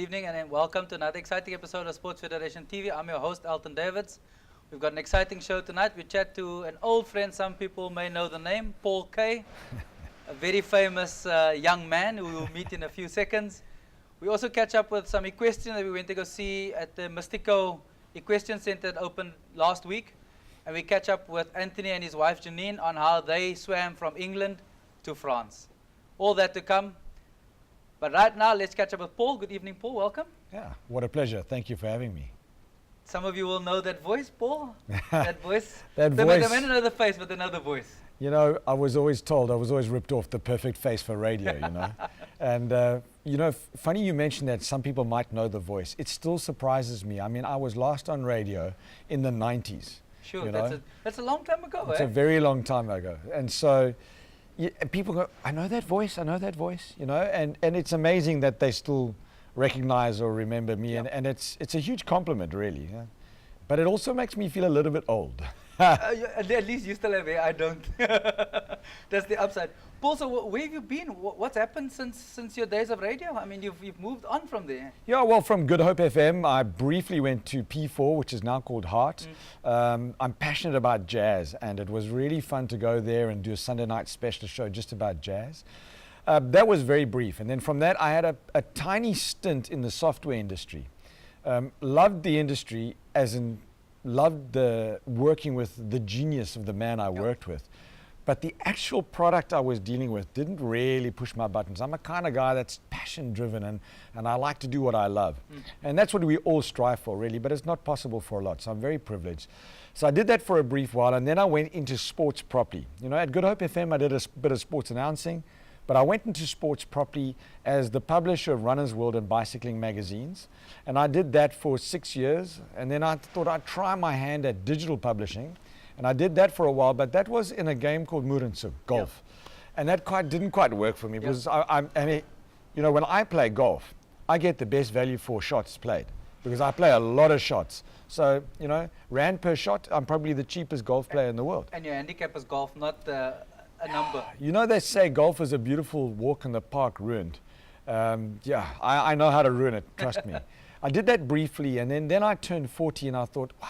evening and then welcome to another exciting episode of Sports Federation TV. I'm your host, Alton Davids. We've got an exciting show tonight. We chat to an old friend, some people may know the name, Paul Kaye, a very famous young man who we'll meet in a few seconds. We also catch up with some equestrians that we went to go see at the Mystico Equestrian Center that opened last week. And we catch up with Anthony and his wife Janine on how they swam from England to France. All that to come. But right now, let's catch up with Paul. Good evening, Paul. Welcome. Yeah, what a pleasure. Thank you for having me. Some of you will know that voice, Paul. That voice. That they voice. may not know the face, but they know the voice. You know, I was always told, I was always ripped off the perfect face for radio, you know. And, you know, funny you mentioned that some people might know the voice. It still surprises me. I mean, I was last on radio in the 90s. Sure, you that's a long time ago. It's a very long time ago. And so people go, I know that voice, you know, and it's amazing that they still recognize or remember me. Yep. And it's a huge compliment, really. Yeah? But it also makes me feel a little bit old. At least you still have hair, I don't. That's the upside. Paul, so where have you been? What's happened since your days of radio? I mean, you've moved on from there. Yeah, well, from Good Hope FM, I briefly went to P4, which is now called Heart. I'm passionate about jazz, and it was really fun to go there and do a Sunday night special show just about jazz. That was very brief. And then from that, I had a tiny stint in the software industry. Loved the industry, as in loved working with the genius of the man I worked with. But the actual product I was dealing with didn't really push my buttons. I'm a kind of guy that's passion driven and I like to do what I love. And that's what we all strive for, really, but it's not possible for a lot. So I'm very privileged. So I did that for a brief while, and then I went into sports properly. You know, at Good Hope FM, I did a bit of sports announcing, but I went into sports properly as the publisher of Runner's World and Bicycling magazines. And I did that for 6 years. And then I thought I'd try my hand at digital publishing. And I did that for a while, but that was in a game called Moerensuk, golf. And that didn't quite work for me because I mean, you know, when I play golf, I get the best value for shots played because I play a lot of shots. So, you know, rand per shot, I'm probably the cheapest golf player in the world. And your handicap is golf, not a number. You know, they say golf is a beautiful walk in the park ruined. Yeah, I know how to ruin it, trust me. I did that briefly, and then I turned 40 and I thought, wow,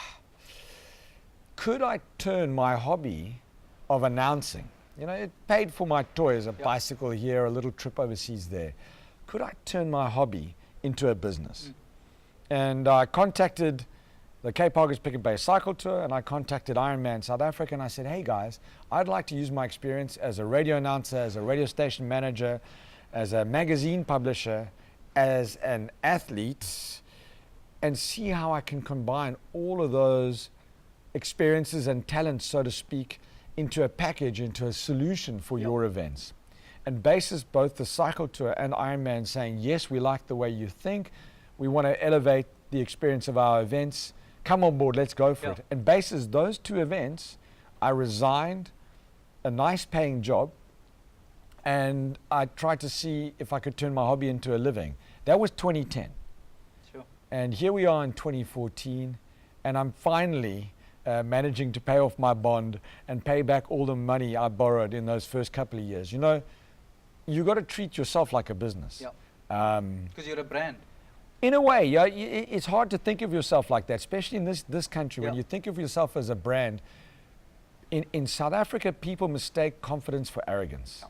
could I turn my hobby of announcing, you know, it paid for my toys, a bicycle here, a little trip overseas there. Could I turn my hobby into a business? And I contacted the Cape August Pick and Bay Cycle Tour, and I contacted Ironman South Africa, and I said, hey guys, I'd like to use my experience as a radio announcer, as a radio station manager, as a magazine publisher, as an athlete, and see how I can combine all of those experiences and talents, so to speak, into a package, into a solution for your events. And basis both the cycle tour and Ironman saying, yes, we like the way you think, we want to elevate the experience of our events, come on board, let's go for it. And basis those two events, I resigned a nice paying job and I tried to see if I could turn my hobby into a living. That was 2010. Sure. And here we are in 2014, and I'm finally managing to pay off my bond and pay back all the money I borrowed in those first couple of years. You know, you got to treat yourself like a business. Because you're a brand. In a way, yeah, it's hard to think of yourself like that, especially in this country. When you think of yourself as a brand, in South Africa, people mistake confidence for arrogance.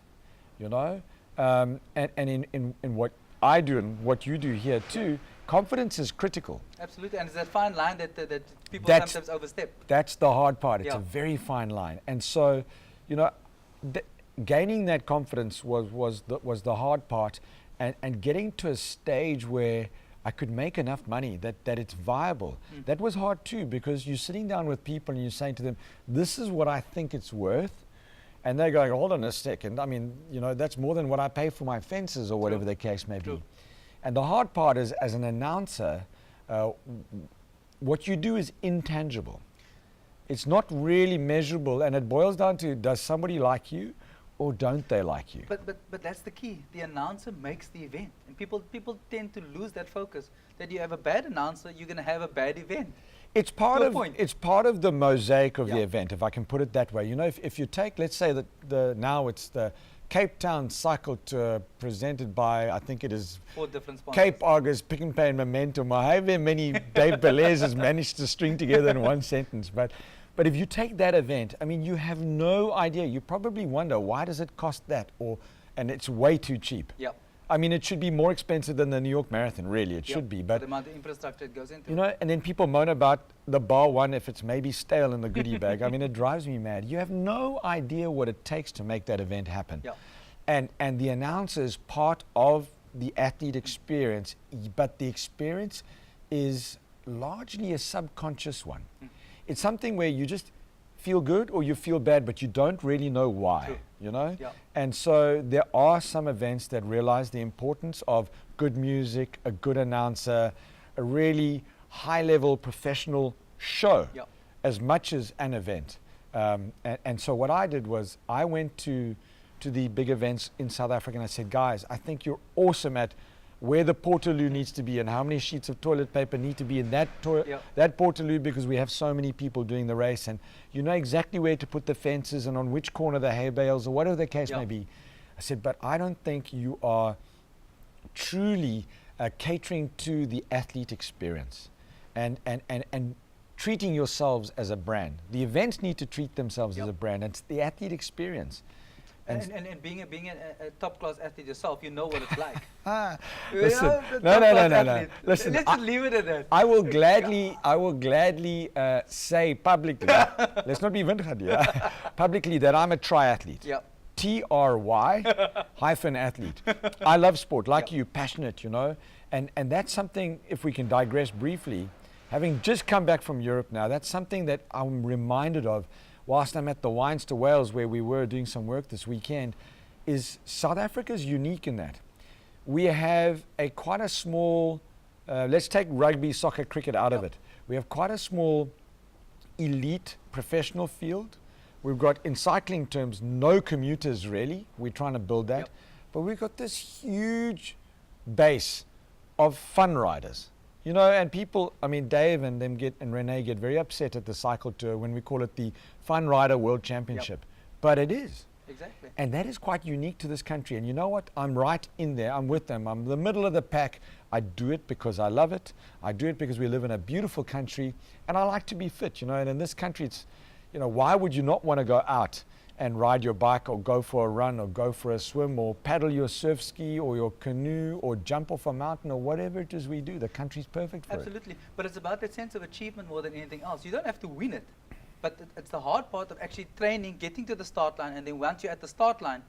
You know, and in what I do and what you do here too, confidence is critical. Absolutely, and it's that fine line that people sometimes overstep. That's the hard part. It's a very fine line. And so, you know, gaining that confidence was the hard part, and getting to a stage where I could make enough money that it's viable. That was hard too, because you're sitting down with people and you're saying to them, this is what I think it's worth. And they're going, hold on a second. I mean, you know, that's more than what I pay for my fences or whatever the case may be. And the hard part is, as an announcer, what you do is intangible. It's not really measurable, and it boils down to, does somebody like you or don't they like you? But that's the key. The announcer makes the event. And people tend to lose that focus. That you have a bad announcer, you're going to have a bad event. It's part of the mosaic of the event, if I can put it that way. You know, if you take, let's say that now it's the Cape Town cycle tour presented by, I think it is 4 different sponsors. Cape Argus, Pick and Pay and Momentum. However many Dave Belair has managed to string together in one sentence. But if you take that event, I mean, you have no idea. You probably wonder, why does it cost that? And it's way too cheap. Yep. I mean, it should be more expensive than the New York Marathon, really. It should be. But the amount of infrastructure it goes into. you know, and then people moan about the bar one if it's maybe stale in the goodie bag. I mean, it drives me mad. You have no idea what it takes to make that event happen. Yep. And the announcer is part of the athlete experience, but the experience is largely a subconscious one. It's something where you just feel good or you feel bad, but you don't really know why. True. You know? Yeah. And so there are some events that realize the importance of good music, a good announcer, a really high-level professional show, Yeah. as much as an event. And so what I did was I went to the big events in South Africa and I said, guys, I think you're awesome at where the portaloo needs to be and how many sheets of toilet paper need to be in that that portaloo, because we have so many people doing the race, and you know exactly where to put the fences and on which corner the hay bales or whatever the case may be. I said, but I don't think you are truly catering to the athlete experience and treating yourselves as a brand. The events need to treat themselves as a brand. It's the athlete experience. And being a top class athlete yourself, you know what it's like. Listen, You know, the no. top class athlete. Listen, Let's just leave it at that. I will gladly say publicly, let's not be vindicated here, publicly that I'm a triathlete. Yep. TRY hyphen athlete. I love sport, like you, passionate, you know. And that's something, if we can digress briefly, having just come back from Europe now, that's something that I'm reminded of whilst I'm at the Wines to Wales, where we were doing some work this weekend, is South Africa's unique in that. We have quite a small, let's take rugby, soccer, cricket out of it. We have quite a small elite professional field. We've got, in cycling terms, no commuters really. We're trying to build that. But we've got this huge base of fun riders. You know, and people, I mean, Dave and Renee get very upset at the cycle tour when we call it the Fun Rider World Championship. But it is. Exactly. And that is quite unique to this country. And you know what? I'm right in there. I'm with them. I'm the middle of the pack. I do it because I love it. I do it because we live in a beautiful country. And I like to be fit, you know. And in this country, it's, you know, why would you not want to go out and ride your bike or go for a run or go for a swim or paddle your surf ski or your canoe or jump off a mountain or whatever it is we do? The country's perfect for it. Absolutely. But it's about that sense of achievement more than anything else. You don't have to win it. But it's the hard part of actually training, getting to the start line, and then once you're at the start line,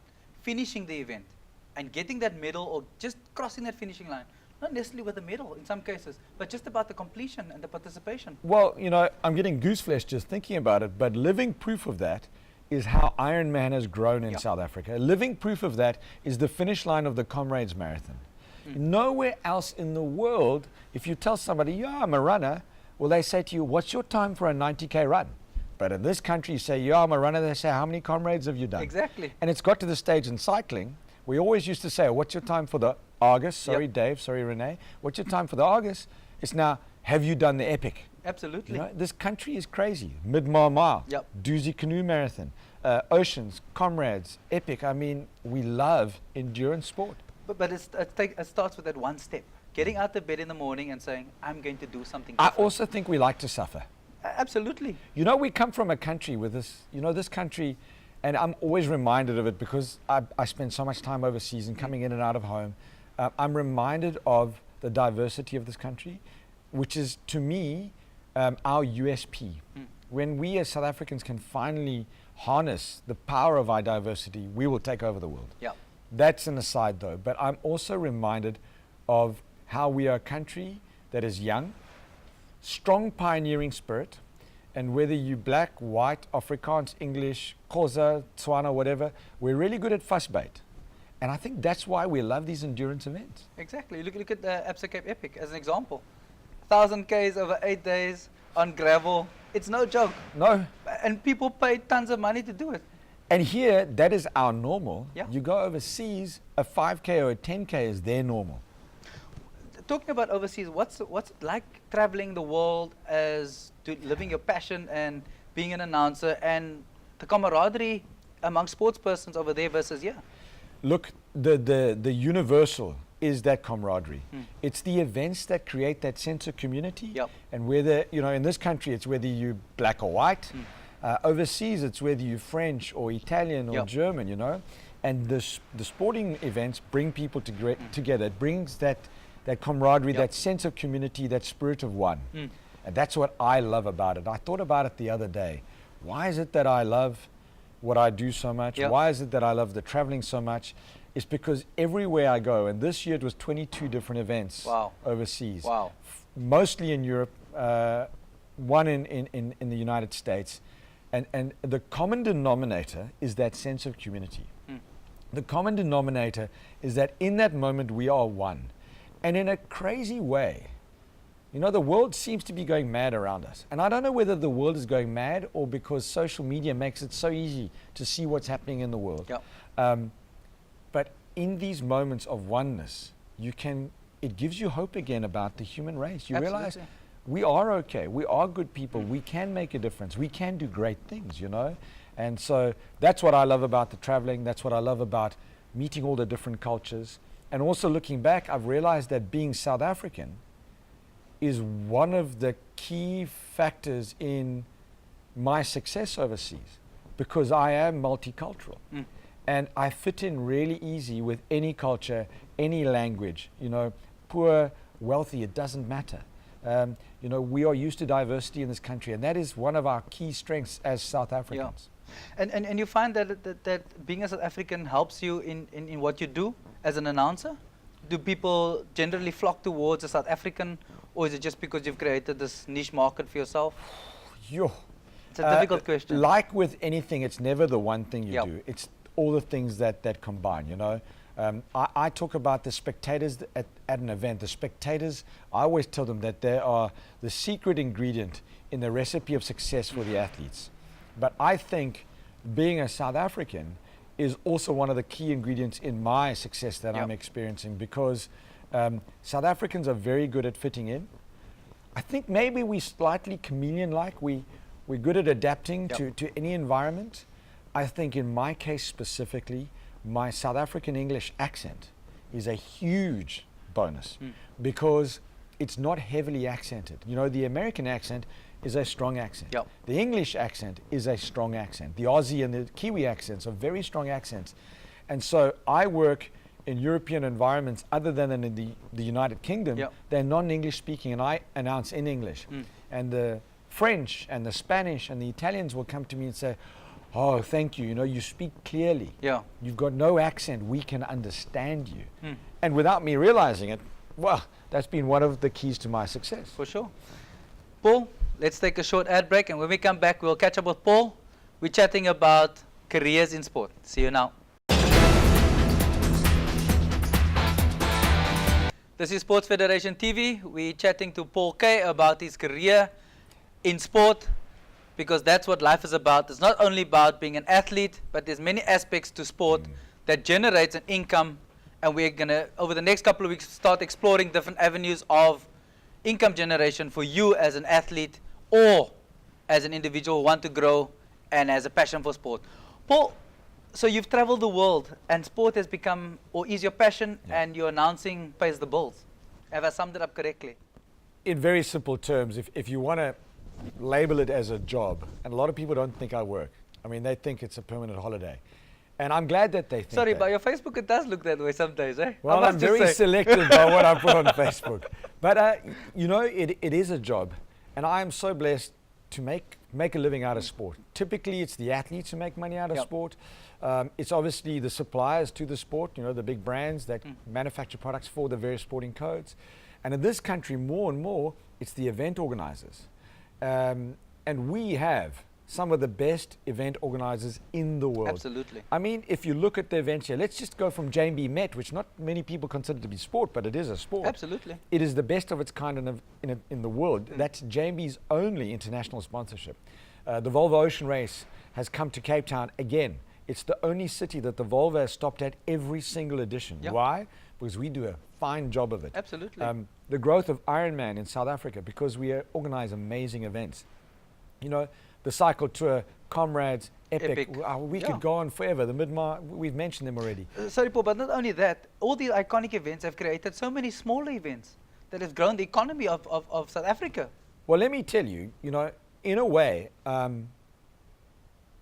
finishing the event and getting that medal or just crossing that finishing line. Not necessarily with a medal in some cases, but just about the completion and the participation. Well, you know, I'm getting goose flesh just thinking about it, but living proof of that is how Ironman has grown in South Africa. Living proof of that is the finish line of the Comrades Marathon. Nowhere else in the world, if you tell somebody, yeah, I'm a runner, well, they say to you, what's your time for a 90K run? But in this country, you say, yeah, I'm a runner, they say, how many Comrades have you done? Exactly. And it's got to the stage in cycling, we always used to say, oh, what's your time for the Argus? Sorry, Dave, sorry, Renee. What's your time for the Argus? It's now, have you done the Epic? Absolutely. You know, this country is crazy. Mid-mile, Doozy Canoe Marathon, Oceans, Comrades, Epic. I mean, we love endurance sport. But it starts with that one step. Getting out of bed in the morning and saying, I'm going to do something I different. also think we like to suffer. Absolutely. You know, we come from a country with this, you know, this country, and I'm always reminded of it because I spend so much time overseas and coming in and out of home. I'm reminded of the diversity of this country, which is, to me, our USP. When we as South Africans can finally harness the power of our diversity, we will take over the world. Yeah. That's an aside though, but I'm also reminded of how we are a country that is young, strong pioneering spirit, and whether you black, white, Afrikaans, English, Xhosa, Tswana, whatever, we're really good at fussbait. And I think that's why we love these endurance events. Exactly. Look at the Absa Cape Epic as an example. 1,000 Ks over 8 days on gravel. It's no joke. No. And people pay tons of money to do it. And here, that is our normal. Yeah. You go overseas, a 5K or a 10K is their normal. Talking about overseas, what's it like traveling the world as to living your passion and being an announcer and the camaraderie among sports persons over there versus here? look, the universal is that camaraderie. It's the events that create that sense of community. Yep. And whether, you know, in this country, it's whether you're black or white. Overseas, it's whether you're French or Italian or Yep. German, you know. And the sporting events bring people together. It brings that camaraderie, Yep. that sense of community, that spirit of one. And that's what I love about it. I thought about it the other day. Why is it that I love what I do so much? Yep. Why is it that I love the traveling so much? It's because everywhere I go, and this year it was 22 different events Wow. overseas. Wow. Mostly in Europe, one in the United States. And the common denominator is that sense of community. The common denominator is that in that moment we are one. And in a crazy way, you know, the world seems to be going mad around us. And I don't know whether the world is going mad or because social media makes it so easy to see what's happening in the world. Yep. But in these moments of oneness, it gives you hope again about the human race. You realize Absolutely. we are okay. We are good people. We can make a difference. We can do great things, you know. And so that's what I love about the traveling. That's what I love about meeting all the different cultures. And also looking back, I've realized that being South African is one of the key factors in my success overseas because I am multicultural. And I fit in really easy with any culture, any language, you know, poor, wealthy, it doesn't matter. You know, we are used to diversity in this country, and that is one of our key strengths as South Africans. And you find that being a South African helps you in what you do as an announcer? Do people generally flock towards a South African, or is it just because you've created this niche market for yourself? Yo. It's a difficult question. Like with anything, it's never the one thing you Yep. do. It's all the things that combine, you know. I talk about the spectators at an event. The spectators, I always tell them that they are the secret ingredient in the recipe of success for the athletes. But I think being a South African is also one of the key ingredients in my success that Yep. I'm experiencing because South Africans are very good at fitting in. I think maybe we're slightly chameleon-like. We're good at adapting Yep. to any environment. I think in my case specifically, my South African English accent is a huge bonus because it's not heavily accented. You know, the American accent is a strong accent. Yep. The English accent is a strong accent. The Aussie and the Kiwi accents are very strong accents. And so I work in European environments other than in the United Kingdom. Yep. They're non-English speaking and I announce in English. And the French and the Spanish and the Italians will come to me and say, oh, thank you, you know, you speak clearly. Yeah. You've got no accent, we can understand you. And without me realizing it, well, that's been one of the keys to my success. For sure. Paul, let's take a short ad break, and when we come back, we'll catch up with Paul. We're chatting about careers in sport. See you now. This is Sports Federation TV. We're chatting to Paul Kaye about his career in sport, because that's what life is about. It's not only about being an athlete, but there's many aspects to sport that generates an income, and we're gonna, over the next couple of weeks, start exploring different avenues of income generation for you as an athlete or as an individual who want to grow and has a passion for sport. Paul, so you've traveled the world and sport has become, or is your passion, and your announcing pays the bills. Have I summed it up correctly? In very simple terms, if you want to label it as a job, and a lot of people don't think I work. I mean, they think it's a permanent holiday. And I'm glad that they think Sorry, that. by your Facebook it does look that way sometimes, eh? Well, I'm very selective by what I put on Facebook. But, you know, it is a job. And I am so blessed to make a living out of sport. Typically, it's the athletes who make money out of sport. It's obviously the suppliers to the sport, you know, the big brands that manufacture products for the various sporting codes. And in this country, more and more, it's the event organizers. And we have some of the best event organizers in the world. Absolutely. I mean, if you look at the events here, let's just go from JMB Met, which not many people consider to be sport, but it is a sport. Absolutely. It is the best of its kind in the world. That's JMB's only international sponsorship. The Volvo Ocean Race has come to Cape Town again. It's the only city that the Volvo has stopped at every single edition. Yeah. Why? Because we do a fine job of it. Absolutely. The growth of Ironman in South Africa, because we organize amazing events. You know, the cycle tour Comrades, Epic. Epic. We Yeah. could go on forever. The Midmar, we've mentioned them already. Sorry, Paul, but not only that, all the iconic events have created so many smaller events that have grown the economy of South Africa. Well, let me tell you, in a way,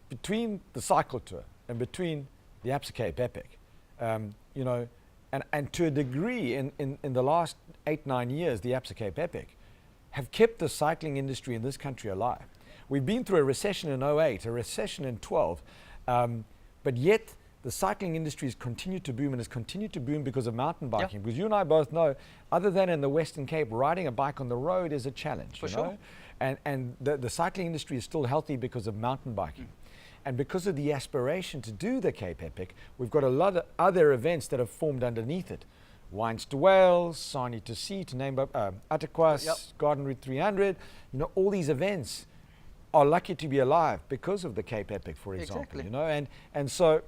between the cycle tour and between the Absa Cape Epic, and to a degree in the last 8-9 years, the Absa Cape Epic have kept the cycling industry in this country alive. We've been through a recession in 08, a recession in 12, but yet the cycling industry has continued to boom, and has continued to boom because of mountain biking. Because you and I both know, other than in the Western Cape, riding a bike on the road is a challenge. For sure. And the cycling industry is still healthy because of mountain biking. And because of the aspiration to do the Cape Epic, we've got a lot of other events that have formed underneath it. Wines to Wales, Sani to Sea, to name Attakwas, Garden Route 300. All these events are lucky to be alive because of the Cape Epic, for example. Exactly. And so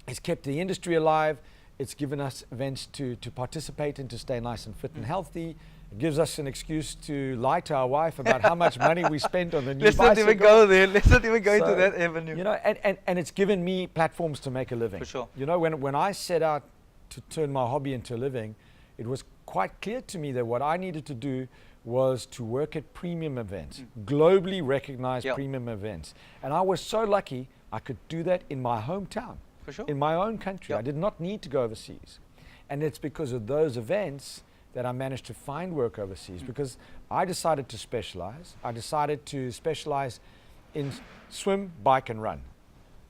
it's kept the industry alive. It's given us events to participate in, to stay nice and fit and healthy. It gives us an excuse to lie to our wife about how much money we spent on the new Let's bicycle. not even go there. Let's not even go into that avenue. And it's given me platforms to make a living. For sure. When I set out to turn my hobby into a living, it was quite clear to me that what I needed to do was to work at premium events, globally recognized premium events. And I was so lucky I could do that in my hometown, For sure. in my own country. I did not need to go overseas. And it's because of those events that I managed to find work overseas, because I decided to specialize. I decided to specialize in swim, bike and run,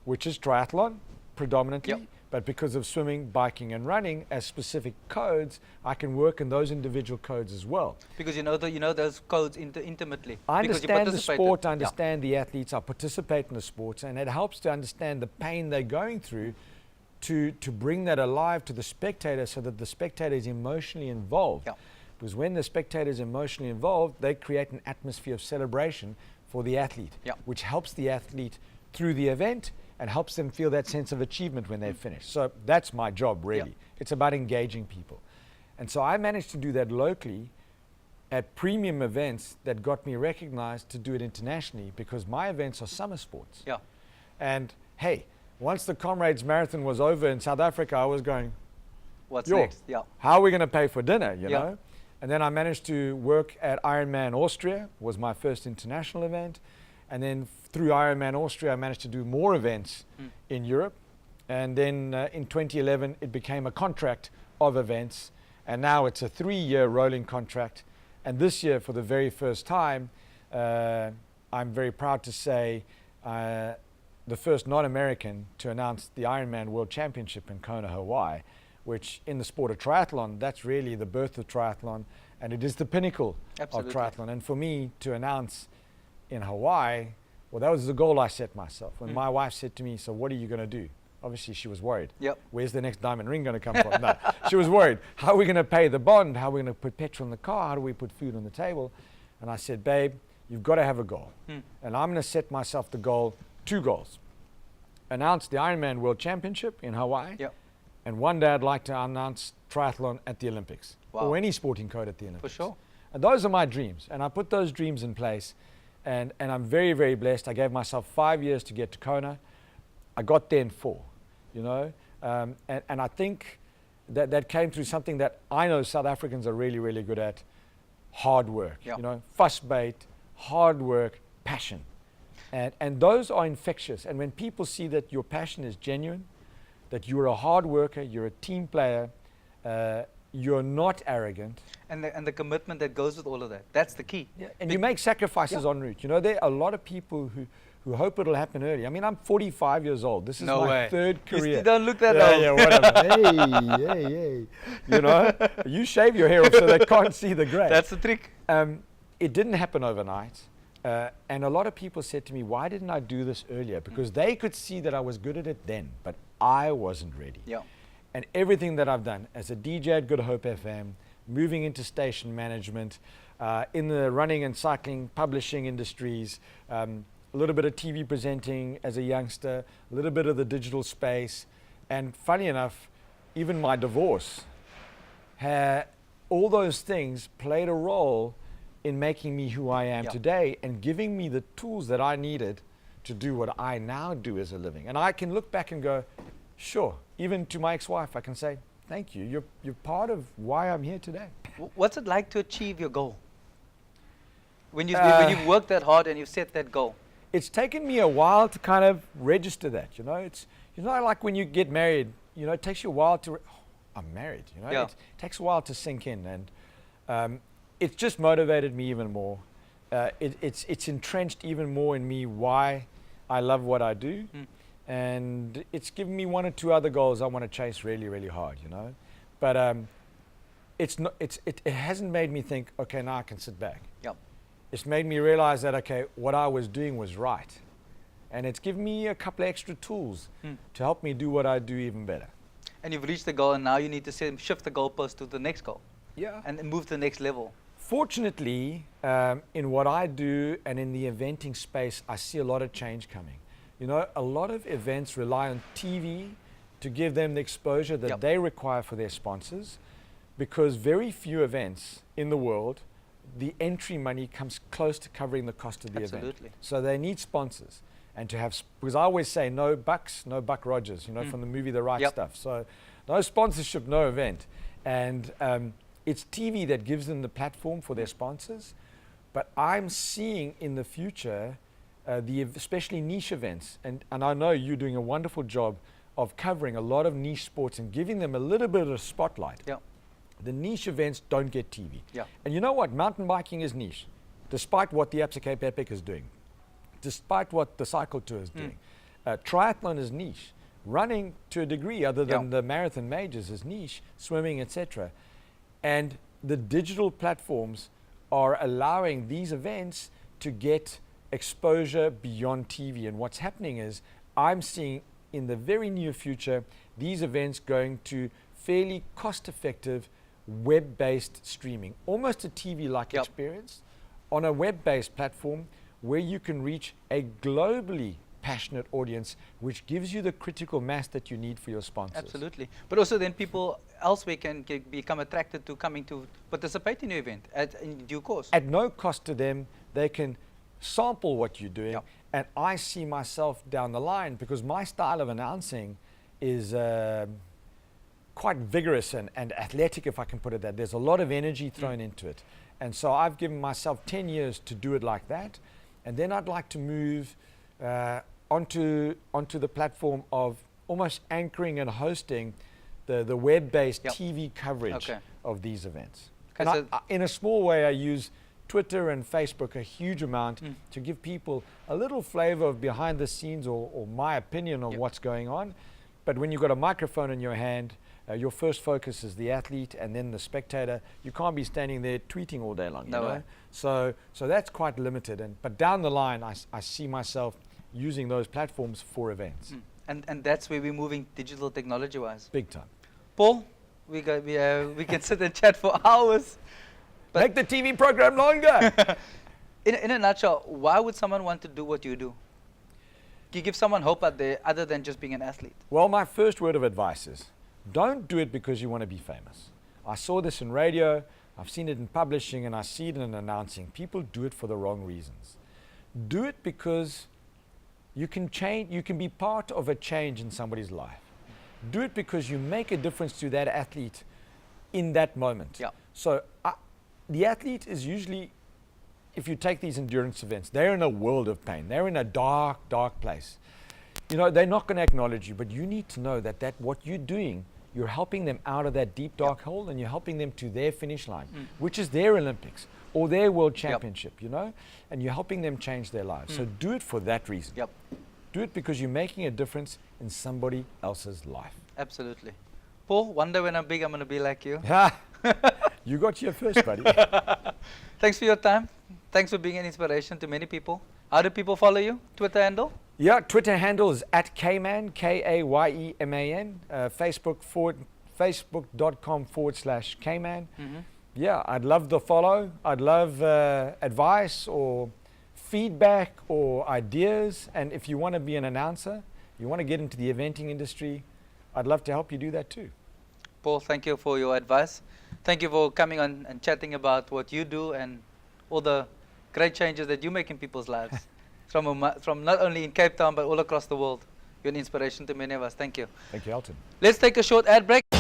which is triathlon predominantly. But because of swimming, biking and running as specific codes, I can work in those individual codes as well. Because you know those codes intimately. I because you understand the participated. sport, I understand the athletes, I participate in the sports, and it helps to understand the pain they're going through to bring that alive to the spectator, so that the spectator is emotionally involved. Because when the spectator is emotionally involved, they create an atmosphere of celebration for the athlete, which helps the athlete through the event and helps them feel that sense of achievement when they've finished. So that's my job, really. It's about engaging people. And so I managed to do that locally at premium events that got me recognized to do it internationally, because my events are summer sports. And hey, once the Comrades Marathon was over in South Africa, I was going, what's next? How are we going to pay for dinner, you know? And then I managed to work at Ironman Austria, was my first international event. And then through Ironman Austria, I managed to do more events in Europe. And then in 2011, it became a contract of events. And now it's a 3-year rolling contract. And this year, for the very first time, I'm very proud to say, the first non-American to announce the Ironman World Championship in Kona, Hawaii, which in the sport of triathlon, that's really the birth of triathlon, and it is the pinnacle of triathlon. And for me to announce in Hawaii, well, that was the goal I set myself. When my wife said to me, so what are you going to do? Obviously, she was worried. Where's the next diamond ring going to come from? No, she was worried. How are we going to pay the bond? How are we going to put petrol in the car? How do we put food on the table? And I said, babe, you've got to have a goal. And I'm going to set myself the goal, 2 goals. Announce the Ironman World Championship in Hawaii. And one day I'd like to announce triathlon at the Olympics. Or any sporting code at the Olympics. For sure. And those are my dreams. And I put those dreams in place. And I'm very, very blessed. I gave myself 5 years to get to Kona. I got there in 4, you know. And I think that came through something that I know South Africans are really, really good at. Hard work, you know, fuss bait, hard work, passion. And those are infectious. And when people see that your passion is genuine, that you're a hard worker, you're a team player, you're not arrogant. And the commitment that goes with all of that. That's the key. And you make sacrifices en route. You know, there are a lot of people who hope it'll happen early. I mean, I'm 45 years old. This is my 3rd career. You don't look that old. Yeah, whatever. hey. You know, you shave your hair off so they can't see the gray. That's the trick. It didn't happen overnight. And a lot of people said to me, why didn't I do this earlier? Because they could see that I was good at it then, but I wasn't ready. And everything that I've done as a DJ at Good Hope FM, moving into station management, in the running and cycling publishing industries, a little bit of TV presenting as a youngster, a little bit of the digital space, and funny enough, even my divorce, all those things played a role in making me who I am today and giving me the tools that I needed to do what I now do as a living. And I can look back and go, sure, even to my ex-wife, I can say, thank you. You're part of why I'm here today. What's it like to achieve your goal? When you've worked that hard and you've set that goal? It's taken me a while to kind of register that, you know. It's like when you get married, you know, it takes you a while to, I'm married, you know. Yeah. It takes a while to sink in, and it's just motivated me even more. It's entrenched even more in me why I love what I do, and it's given me one or two other goals I want to chase really, really hard, you know. But it hasn't made me think, okay, now I can sit back. Yep. It's made me realize that, okay, what I was doing was right. And it's given me a couple of extra tools to help me do what I do even better. And you've reached the goal, and now you need to shift the goalpost to the next goal. Yeah. And move to the next level. Fortunately, in what I do and in the eventing space, I see a lot of change coming. You know, a lot of events rely on TV to give them the exposure that they require for their sponsors, because very few events in the world, the entry money comes close to covering the cost of the event. So they need sponsors. And to have, because I always say, no bucks, no Buck Rogers, you know, from the movie The Right Stuff. So no sponsorship, no event. And it's TV that gives them the platform for their sponsors. But I'm seeing in the future, especially niche events, and I know you're doing a wonderful job of covering a lot of niche sports and giving them a little bit of a spotlight. Yeah. The niche events don't get TV. Yeah. And you know what? Mountain biking is niche, despite what the Absa Cape Epic is doing, despite what the cycle tour is doing. Triathlon is niche. Running, to a degree, other than the marathon majors, is niche. Swimming, etc. And the digital platforms are allowing these events to get exposure beyond TV. And what's happening is, I'm seeing in the very near future, these events going to fairly cost-effective web-based streaming, almost a TV-like experience on a web-based platform where you can reach a globally passionate audience, which gives you the critical mass that you need for your sponsors. Absolutely. But also then people elsewhere can become attracted to coming to participate in your event in due course. At no cost to them, they can sample what you're doing, and I see myself down the line, because my style of announcing is quite vigorous and athletic, if I can put it that. There's a lot of energy thrown into it. And so I've given myself 10 years to do it like that. And then I'd like to move onto the platform of almost anchoring and hosting the web-based TV coverage of these events. And So in a small way, I use Twitter and Facebook a huge amount to give people a little flavor of behind the scenes or my opinion on what's going on. But when you've got a microphone in your hand, your first focus is the athlete and then the spectator. You can't be standing there tweeting all day long, you know? So that's quite limited. But down the line, I see myself using those platforms for events. And that's where we're moving digital technology-wise. Big time. Paul, we can sit and chat for hours. Make the TV program longer. In a nutshell, why would someone want to do what you do? Do you give someone hope out there other than just being an athlete? Well, my first word of advice is, don't do it because you want to be famous. I saw this in radio, I've seen it in publishing, and I see it in announcing. People do it for the wrong reasons. Do it because you can change, you can be part of a change in somebody's life. Do it because you make a difference to that athlete in that moment. So the athlete is usually, if you take these endurance events, they're in a world of pain. They're in a dark, dark place. You know, they're not going to acknowledge you, but you need to know that what you're doing, you're helping them out of that deep, dark hole, and you're helping them to their finish line, which is their Olympics or their World Championship, you know, and you're helping them change their lives. So do it for that reason. Do it because you're making a difference in somebody else's life. Absolutely. Paul, one day when I'm big, I'm going to be like you. You got here first, buddy. Thanks for your time. Thanks for being an inspiration to many people. How do people follow you? Twitter handle? Yeah, Twitter handle is @Kayman, K-A-Y-E-M-A-N. Facebook.com/Kayman. Yeah, I'd love the follow. I'd love advice or feedback or ideas. And if you want to be an announcer, you want to get into the eventing industry, I'd love to help you do that too. Paul, thank you for your advice. Thank you for coming on and chatting about what you do and all the great changes that you make in people's lives. from not only in Cape Town but all across the world. You're an inspiration to many of us. Thank you. Thank you, Elton. Let's take a short ad break.